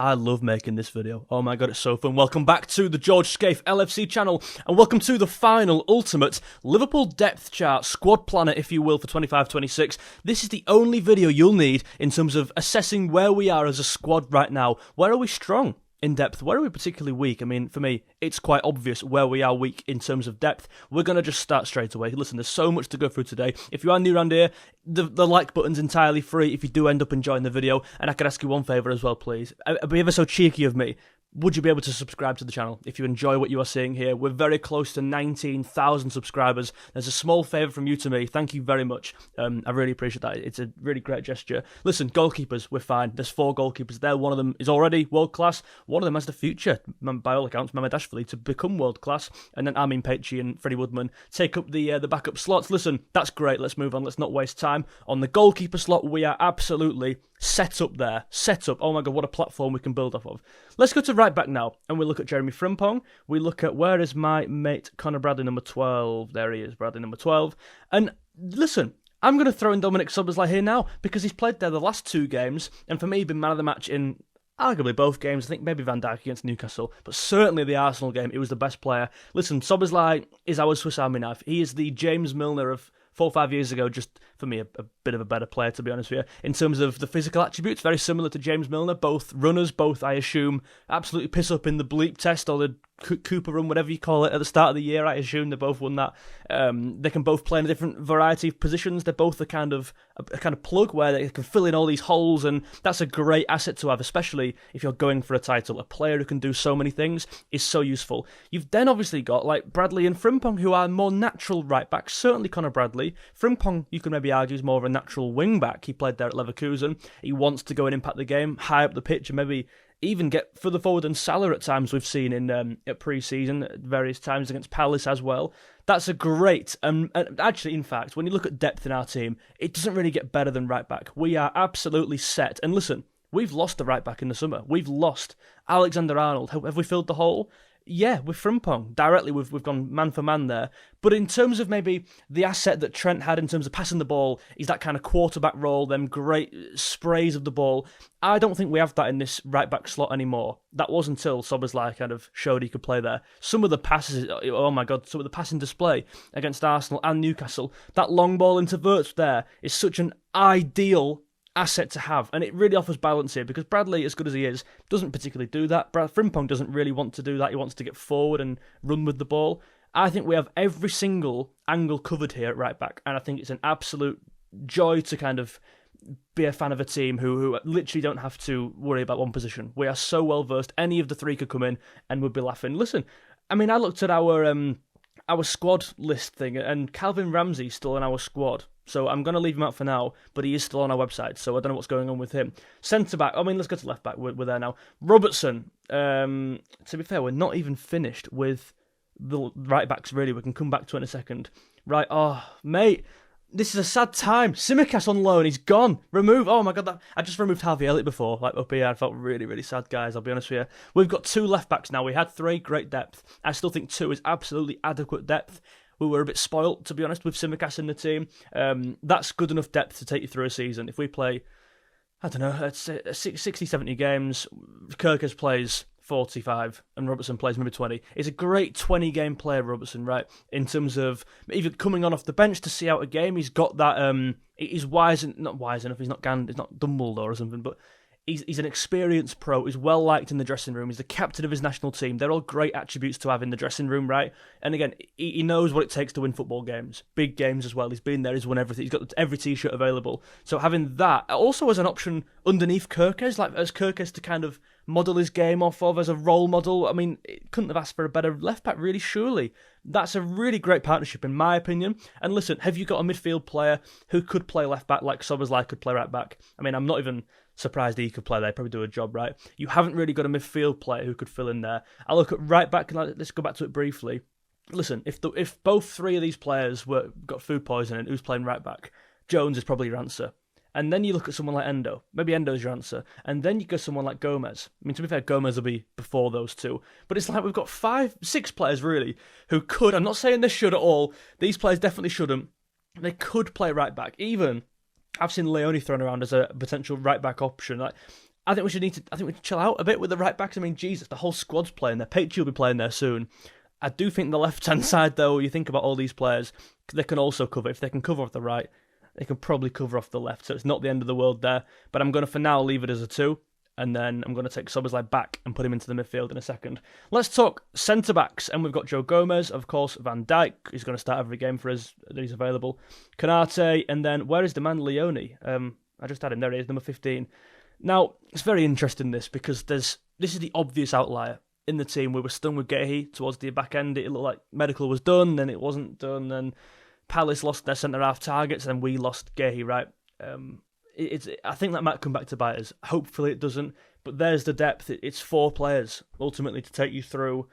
I love making this video. Oh my god, it's so fun. Welcome back to the George Scaife LFC channel, and welcome to the final, ultimate Liverpool depth chart, squad planner, if you will, for 25-26. This is the only video you'll need in terms of assessing where we are as a squad right now. Where are we strong in depth? Where are we particularly weak? I mean, for me, it's quite obvious where we are weak in terms of depth. We're going to just start straight away. Listen, there's so much to go through today. If you are new around here, the like button's entirely free if you do end up enjoying the video. And I could ask you one favour as well, please. It'd be ever so cheeky of me. Would you be able to subscribe to the channel if you enjoy what you are seeing here? We're very close to 19,000 subscribers. There's a small favour from you to me. Thank you very much. I really appreciate that. It's a really great gesture. Listen, goalkeepers, we're fine. There's 4 goalkeepers there. One of them is already world class. One of them has the future, by all accounts, Mamardashvili, to become world class. And then Armin Peichi and Freddie Woodman take up the backup slots. Listen, that's great. Let's move on. Let's not waste time. On the goalkeeper slot, we are absolutely set up there. Set up. Oh my god, what a platform we can build off of. Let's go to right back now, and we look at Jeremy Frimpong. We look at, where is my mate Connor Bradley, number 12? There he is, Bradley, number 12. And listen, I'm going to throw in Dominic Szoboszlai here now, because he's played there the last 2 games, and for me, he's been man of the match in arguably both games. I think maybe Van Dijk against Newcastle, but certainly the Arsenal game, he was the best player. Listen, Szoboszlai is our Swiss Army knife. He is the James Milner of 4 or 5 years ago, just for me, a bit of a better player, to be honest with you. In terms of the physical attributes, very similar to James Milner. Both runners, both, I assume, absolutely piss up in the bleep test, or the Cooper run, whatever you call it, at the start of the year. I assume they both won that. They can both play in a different variety of positions. They're both a kind of plug where they can fill in all these holes, and that's a great asset to have, especially if you're going for a title. A player who can do so many things is so useful. You've then obviously got like Bradley and Frimpong, who are more natural right backs. Certainly Connor Bradley. Frimpong, you can maybe argue, is more of a natural wing back. He played there at Leverkusen. He wants to go and impact the game high up the pitch, and maybe even get further forward than Salah at times. We've seen in at pre-season at various times against Palace as well. That's a great, actually, in fact, when you look at depth in our team, it doesn't really get better than right back. We are absolutely set. And listen, we've lost the right back in the summer. We've lost Alexander-Arnold. Have we filled the hole? Yeah, with Frimpong. Directly, we've gone man for man there. But in terms of maybe the asset that Trent had in terms of passing the ball, is that kind of quarterback role, them great sprays of the ball. I don't think we have that in this right-back slot anymore. That was until Szoboszlai kind of showed he could play there. Some of the passes, oh my god, some of the passing display against Arsenal and Newcastle, that long ball into Wirtz there is such an ideal asset to have, and it really offers balance here, because Bradley, as good as he is, doesn't particularly do that. Frimpong doesn't really want to do that. He wants to get forward and run with the ball. I think we have every single angle covered here at right back, and I think it's an absolute joy to kind of be a fan of a team who literally don't have to worry about one position. We are so well versed. Any of the 3 could come in and we'd be laughing. Listen, I mean, I looked at our squad list thing, and Calvin Ramsey's still in our squad. So I'm going to leave him out for now, but he is still on our website, so I don't know what's going on with him. Centre-back, I mean, let's go to left-back, we're there now. Robertson, to be fair, we're not even finished with the right-backs, really. We can come back to it in a second. Right, oh, mate, this is a sad time. Tsimikas on loan, he's gone. Oh my god, I just removed Harvey Elliott before, like up here. I felt really, really sad, guys, I'll be honest with you. We've got 2 left-backs now. We had 3, great depth. I still think 2 is absolutely adequate depth. We were a bit spoilt, to be honest, with Tsimikas in the team. That's good enough depth to take you through a season. If we play, I don't know, 60, 70 games, Kerkez plays 45 and Robertson plays maybe 20. He's a great 20-game player, Robertson, right? In terms of even coming on off the bench to see out a game, he's got that, he's not wise enough, he's not Dumbledore or something, but he's an experienced pro. He's well liked in the dressing room. He's the captain of his national team. They're all great attributes to have in the dressing room, right? And again, he knows what it takes to win football games, big games as well. He's been there. He's won everything. He's got every t-shirt available. So having that also as an option underneath Kerkez, like as Kerkez to kind of model his game off of as a role model. I mean, it couldn't have asked for a better left back, really. Surely that's a really great partnership, in my opinion. And listen, have you got a midfield player who could play left back like Szoboszlai could play right back? I mean, I'm not even surprised he could play there. Probably do a job, right? You haven't really got a midfield player who could fill in there. I look at right back, and let's go back to it briefly. Listen, if both 3 of these players got food poisoning, who's playing right back? Jones is probably your answer. And then you look at someone like Endo. Maybe Endo's your answer. And then you go someone like Gomez. I mean, to be fair, Gomez will be before those 2. But it's like we've got 6 players, really, who could. I'm not saying they should at all. These players definitely shouldn't. They could play right back. Even I've seen Leone thrown around as a potential right back option. Like, I think we should chill out a bit with the right backs. I mean, Jesus, the whole squad's playing there. Paige will be playing there soon. I do think the left-hand side, though, you think about all these players, they can also cover. If they can cover off the right, they can probably cover off the left. So it's not the end of the world there. But I'm going to, for now, leave it as a 2. And then I'm going to take Szoboszlai back and put him into the midfield in a second. Let's talk centre-backs. And we've got Joe Gomez, of course, Van Dijk. He's going to start every game for us that he's available. Konate, and then where is the man Leone? I just had him. There he is, number 15. Now, it's very interesting, this, because this is the obvious outlier in the team. We were stung with Gehi towards the back end. It looked like medical was done, then it wasn't done, then Palace lost their centre-half targets, and then we lost Gehi, right? I think that might come back to bite us. Hopefully it doesn't, but there's the depth. It's 4 players, ultimately, to take you through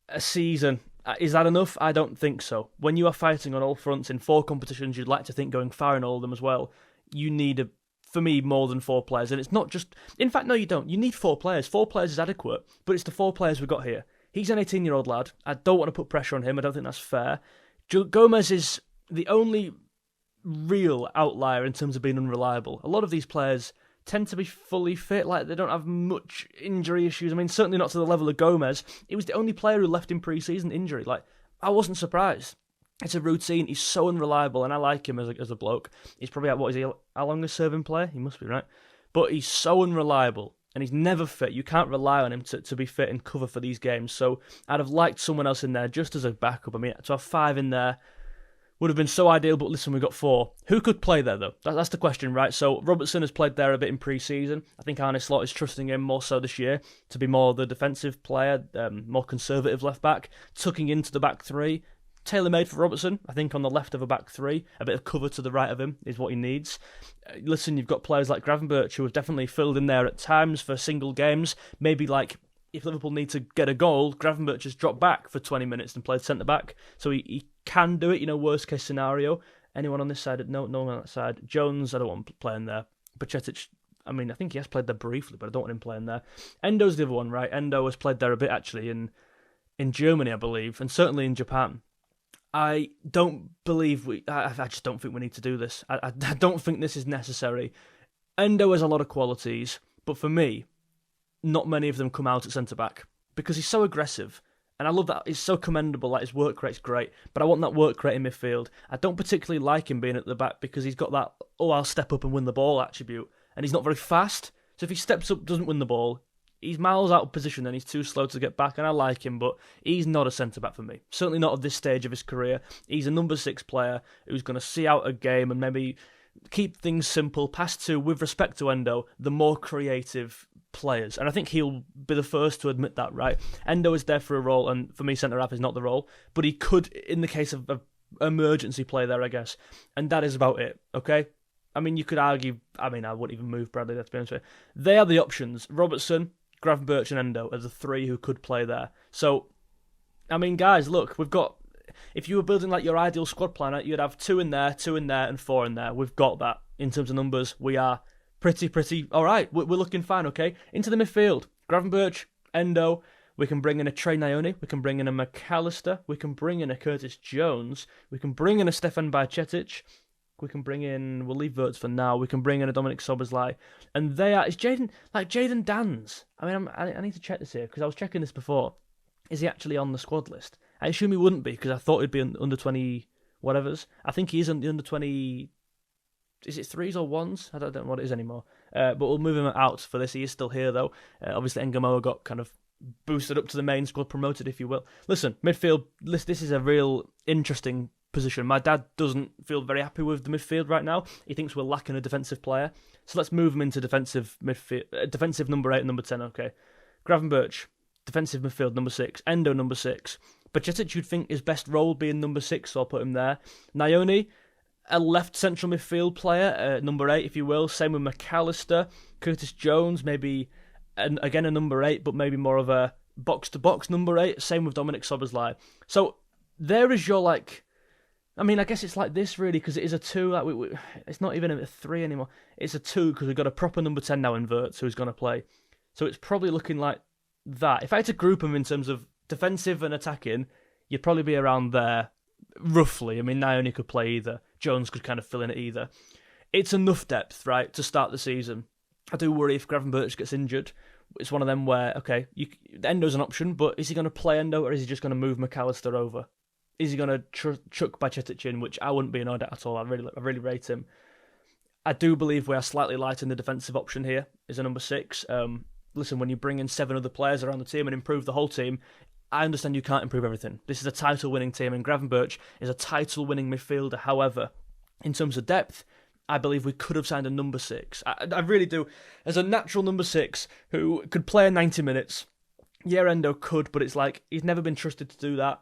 a season. Is that enough? I don't think so. When you are fighting on all fronts in 4 competitions, you'd like to think going far in all of them as well, you need for me, more than 4 players. And it's not just... In fact, no, you don't. You need 4 players. 4 players is adequate, but it's the 4 players we've got here. He's an 18-year-old lad. I don't want to put pressure on him. I don't think that's fair. Gomez is the only real outlier in terms of being unreliable. A lot of these players tend to be fully fit, like they don't have much injury issues. I mean, certainly not to the level of Gomez. He was the only player who left in pre-season injury. Like, I wasn't surprised. It's a routine. He's so unreliable, and I like him as a bloke. He's probably what is he? Our longest serving player? He must be, right? But he's so unreliable, and he's never fit. You can't rely on him to be fit and cover for these games. So I'd have liked someone else in there just as a backup. I mean, to have 5 in there would have been so ideal, but listen, we've got 4. Who could play there, though? That's the question, right? So Robertson has played there a bit in pre-season. I think Arne Slot is trusting him more so this year to be more the defensive player, more conservative left-back, tucking into the back 3. Tailor-made for Robertson, I think, on the left of a back 3. A bit of cover to the right of him is what he needs. Listen, you've got players like Gravenberch who have definitely filled in there at times for single games. Maybe like if Liverpool need to get a goal, Gravenberch has dropped back for 20 minutes and played centre-back. So he can do it, worst case scenario. Anyone on this side? No one on that side. Jones, I don't want him playing there. Bajcetic, I mean, I think he has played there briefly, but I don't want him playing there. Endo's the other one, right? Endo has played there a bit, actually, in Germany, I believe, and certainly in Japan. I don't believe I just don't think we need to do this. I don't think this is necessary. Endo has a lot of qualities, but for me, not many of them come out at centre-back because he's so aggressive. And I love that. He's so commendable. Like, his work rate's great, but I want that work rate in midfield. I don't particularly like him being at the back because he's got that, I'll step up and win the ball attribute. And he's not very fast. So if he steps up, doesn't win the ball, he's miles out of position and he's too slow to get back, and I like him, but he's not a centre-back for me. Certainly not at this stage of his career. He's a number 6 player who's going to see out a game and maybe keep things simple, pass to, with respect to Endo, the more creative players. And I think he'll be the first to admit that, right? Endo is there for a role, and for me, centre-half is not the role, but he could, in the case of emergency play there, I guess. And that is about it, okay? I mean, you could argue, I wouldn't even move Bradley, let's be honest with you. They are the options. Robertson, Gravenberch and Endo are the 3 who could play there. So, I mean, guys, look, we've got... If you were building like your ideal squad planner, you'd have 2 in there, and 4 in there. We've got that. In terms of numbers, we are pretty... All right, we're looking fine, okay? Into the midfield. Gravenberch, Endo. We can bring in a Trey Nione. We can bring in a McAllister. We can bring in a Curtis Jones. We can bring in a Stefan Bajcetic. We can bring in... We'll leave Wirtz for now. We can bring in a Dominic Szoboszlai. And they are... Is Jaden Dans... I mean, I need to check this here, because I was checking this before. Is he actually on the squad list? I assume he wouldn't be, because I thought he'd be under 20 whatevers. I think he is on the under 20... Is it 3s or 1s? I don't know what it is anymore. But we'll move him out for this. He is still here, though. Obviously, Ngamoa got kind of boosted up to the main squad, promoted, if you will. Listen, midfield, this is a real interesting position. My dad doesn't feel very happy with the midfield right now. He thinks we're lacking a defensive player. So let's move him into defensive midfield, defensive number 8 and number 10, okay. Gravenberch, defensive midfield number 6. Endo number 6. Bajcetic, you'd think his best role being number 6, so I'll put him there. Nione, a left central midfield player, number 8, if you will. Same with McAllister. Curtis Jones, maybe, again, a number 8, but maybe more of a box-to-box number 8. Same with Dominic Szoboszlai. So there is your, like... I mean, I guess it's like this, really, because it is a 2. Like it's not even a 3 anymore. It's a 2, because we've got a proper number 10 now in Wirtz, who's going to play. So it's probably looking like that. If I had to group them in terms of defensive and attacking, you'd probably be around there, roughly. I mean, Nione could play either. Jones could kind of fill in at either. It's enough depth, right, to start the season. I do worry if Gravenberch gets injured. It's one of them where, okay, Endo's an option, but is he going to play Endo or is he just going to move McAllister over? Is he going to chuck Bajcetic in, which I wouldn't be annoyed at all. I really rate him. I do believe we are slightly light in the defensive option here, is a number 6. Listen, when you bring in 7 other players around the team and improve the whole team, I understand you can't improve everything. This is a title-winning team, and Gravenberch is a title-winning midfielder. However, in terms of depth, I believe we could have signed a number 6. I really do. As a natural number 6 who could play 90 minutes, yeah, Endo could, but it's like he's never been trusted to do that,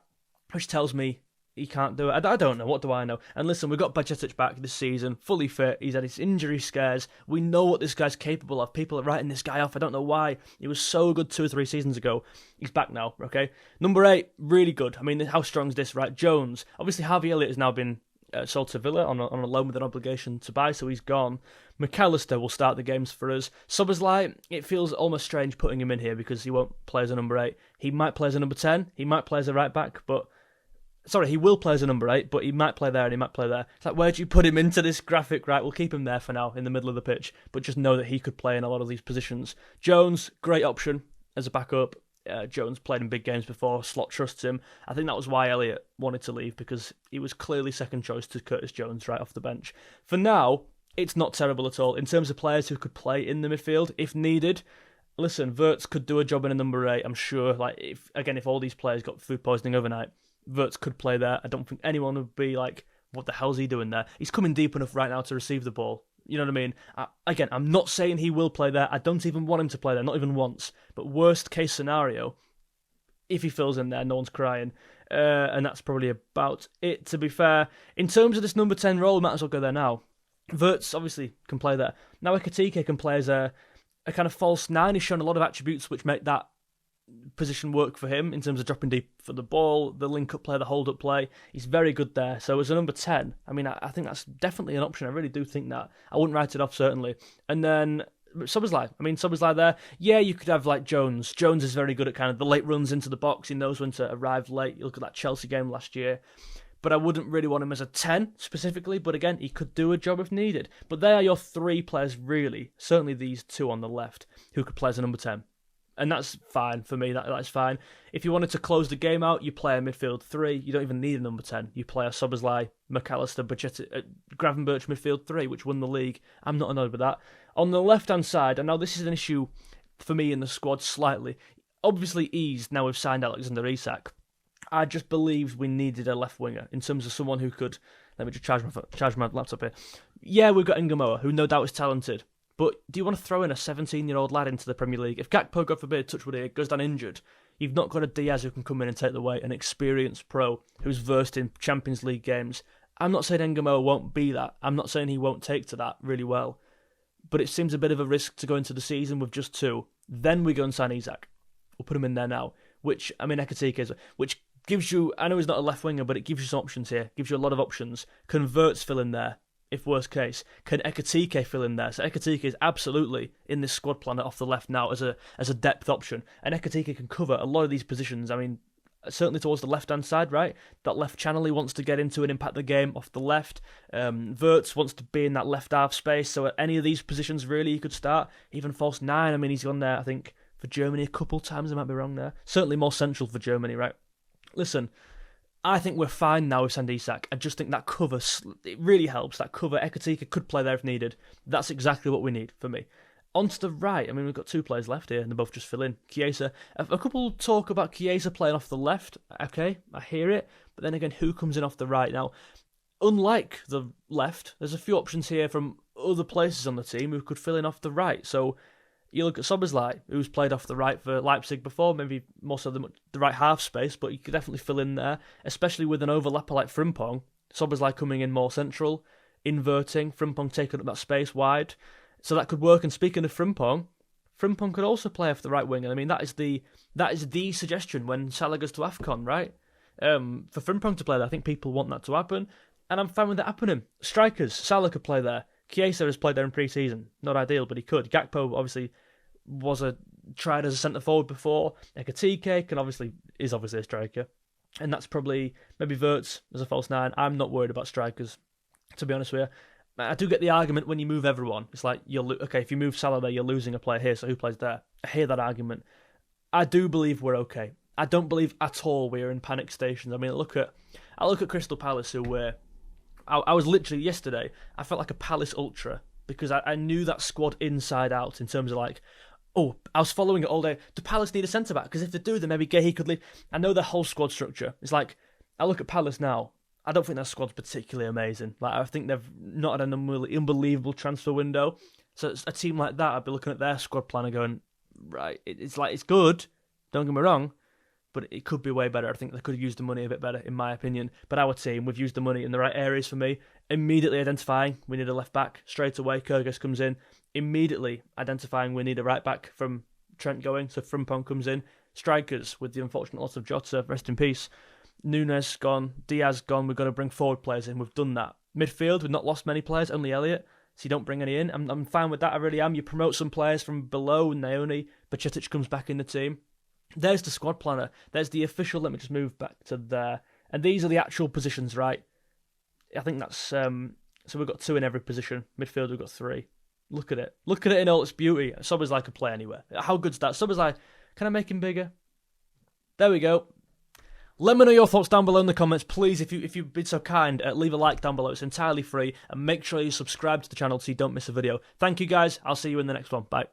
which tells me he can't do it. I don't know. What do I know? And listen, we've got Bajcetic back this season, fully fit. He's had his injury scares. We know what this guy's capable of. People are writing this guy off. I don't know why. He was so good 2 or 3 seasons ago. He's back now, okay? Number 8, really good. I mean, how strong is this, right? Jones. Obviously, Harvey Elliott has now been sold to Villa on a loan with an obligation to buy, so he's gone. McAllister will start the games for us. Szoboszlai, it feels almost strange putting him in here because he won't play as a number 8. He might play as a number 10. He might play as a right back, but... Sorry, he will play as a number 8, but he might play there and he might play there. It's like, where do you put him into this graphic? Right, we'll keep him there for now, in the middle of the pitch, but just know that he could play in a lot of these positions. Jones, great option as a backup. Jones played in big games before, Slot trusts him. I think that was why Elliott wanted to leave, because he was clearly second choice to Curtis Jones right off the bench. For now, it's not terrible at all. In terms of players who could play in the midfield, if needed... Listen, Wirtz could do a job in a number 8, I'm sure. Like, if all these players got food poisoning overnight, Wirtz could play there. I don't think anyone would be like, what the hell's he doing there? He's coming deep enough right now to receive the ball. You know what I mean? I'm not saying he will play there. I don't even want him to play there, not even once. But worst case scenario, if he fills in there, no one's crying. And that's probably about it, to be fair. In terms of this number 10 role, we might as well go there now. Wirtz obviously can play there. Now Ekitike can play as a kind of false 9. He's shown a lot of attributes which make that position work for him in terms of dropping deep for the ball, the link-up play, the hold-up play. He's very good there. So as a number 10, I mean, I think that's definitely an option. I really do think that. I wouldn't write it off, certainly. And then Szoboszlai. I mean, Szoboszlai there. Yeah, you could have like Jones. Jones is very good at kind of the late runs into the box. He knows when to arrive late. You look at that Chelsea game last year. But I wouldn't really want him as a 10 specifically. But again, he could do a job if needed. But they are your 3 players, really. Certainly these 2 on the left who could play as a number 10. And that's fine for me. That's fine. If you wanted to close the game out, you play a midfield 3. You don't even need a number 10. You play a Szoboszlai, McAllister, Gravenberch midfield 3, which won the league. I'm not annoyed with that. On the left-hand side, and now this is an issue for me in the squad slightly. Obviously eased now we've signed Alexander Isak. I just believed we needed a left winger in terms of someone who could... Let me just charge my laptop here. Yeah, we've got Ngamoa, who no doubt is talented. But do you want to throw in a 17-year-old lad into the Premier League? If Gakpo, God forbid, touchwood here, goes down injured, you've not got a Diaz who can come in and take the weight, an experienced pro who's versed in Champions League games. I'm not saying Ngamoa won't be that. I'm not saying he won't take to that really well. But it seems a bit of a risk to go into the season with just 2. Then we go and sign Isak. We'll put him in there now. Ekitike is... Which gives you... I know he's not a left winger, but it gives you some options here. Gives you a lot of options. Can Wirtz fill in there? If worst case, can Ekitike fill in there? So Ekitike is absolutely in this squad planet off the left now as a depth option. And Ekitike can cover a lot of these positions. I mean, certainly towards the left-hand side, right? That left channel he wants to get into and impact the game off the left. Wirtz wants to be in that left half space. So at any of these positions, really, he could start. Even false 9, I mean, he's gone there, I think, for Germany a couple times. I might be wrong there. Certainly more central for Germany, right? Listen... I think we're fine now with Isak. I just think that cover, it really helps. That cover, Ekitike could play there if needed. That's exactly what we need for me. On to the right, I mean, we've got 2 players left here, and they both just fill in. Chiesa. A couple talk about Chiesa playing off the left. Okay, I hear it. But then again, who comes in off the right? Now, unlike the left, there's a few options here from other places on the team who could fill in off the right. So, you look at Szoboszlai, who's played off the right for Leipzig before, maybe more so the right half space, but you could definitely fill in there, especially with an overlapper like Frimpong. Szoboszlai coming in more central, inverting, Frimpong taking up that space wide. So that could work. And speaking of Frimpong could also play off the right wing. And I mean, that is the suggestion when Salah goes to AFCON, right? For Frimpong to play there, I think people want that to happen. And I'm fine with that happening. Strikers, Salah could play there. Chiesa has played there in pre-season. Not ideal, but he could. Gakpo obviously was tried as a centre forward before. Ekitike is obviously a striker, and that's probably maybe Wirtz as a false 9. I'm not worried about strikers, to be honest with you. I do get the argument when you move everyone. It's like, okay, if you move Salah there, you're losing a player here, so who plays there? I hear that argument. I do believe we're okay. I don't believe at all we're in panic stations. I mean, I look at Crystal Palace, who were... I was literally, yesterday, I felt like a Palace ultra, because I knew that squad inside out in terms of like, oh, I was following it all day. Do Palace need a centre-back? Because if they do, then maybe Gahey could leave. I know their whole squad structure. It's like, I look at Palace now, I don't think their squad's particularly amazing. Like, I think they've not had an unbelievable transfer window. So a team like that, I'd be looking at their squad plan and going, right, it's like, it's good, don't get me wrong, but it could be way better. I think they could have used the money a bit better, in my opinion. But our team, we've used the money in the right areas for me. Immediately identifying we need a left back straight away. Kerkez comes in. Immediately identifying we need a right back from Trent going. So Frimpong comes in. Strikers, with the unfortunate loss of Jota, rest in peace. Nunes gone, Diaz gone, we've got to bring forward players in, we've done that. Midfield, we've not lost many players, only Elliott, so you don't bring any in. I'm fine with that, I really am. You promote some players from below, Naoni, Bacetic comes back in the team. There's the squad planner, there's the official, let me just move back to there. And these are the actual positions, right? I think that's, so we've got 2 in every position. Midfield, we've got 3. Look at it in all its beauty. Szoboszlai could play anywhere. How good's that? Szoboszlai, can I make him bigger? There we go. Let me know your thoughts down below in the comments. Please, if you've been so kind, leave a like down below. It's entirely free. And make sure you subscribe to the channel so you don't miss a video. Thank you, guys. I'll see you in the next one. Bye.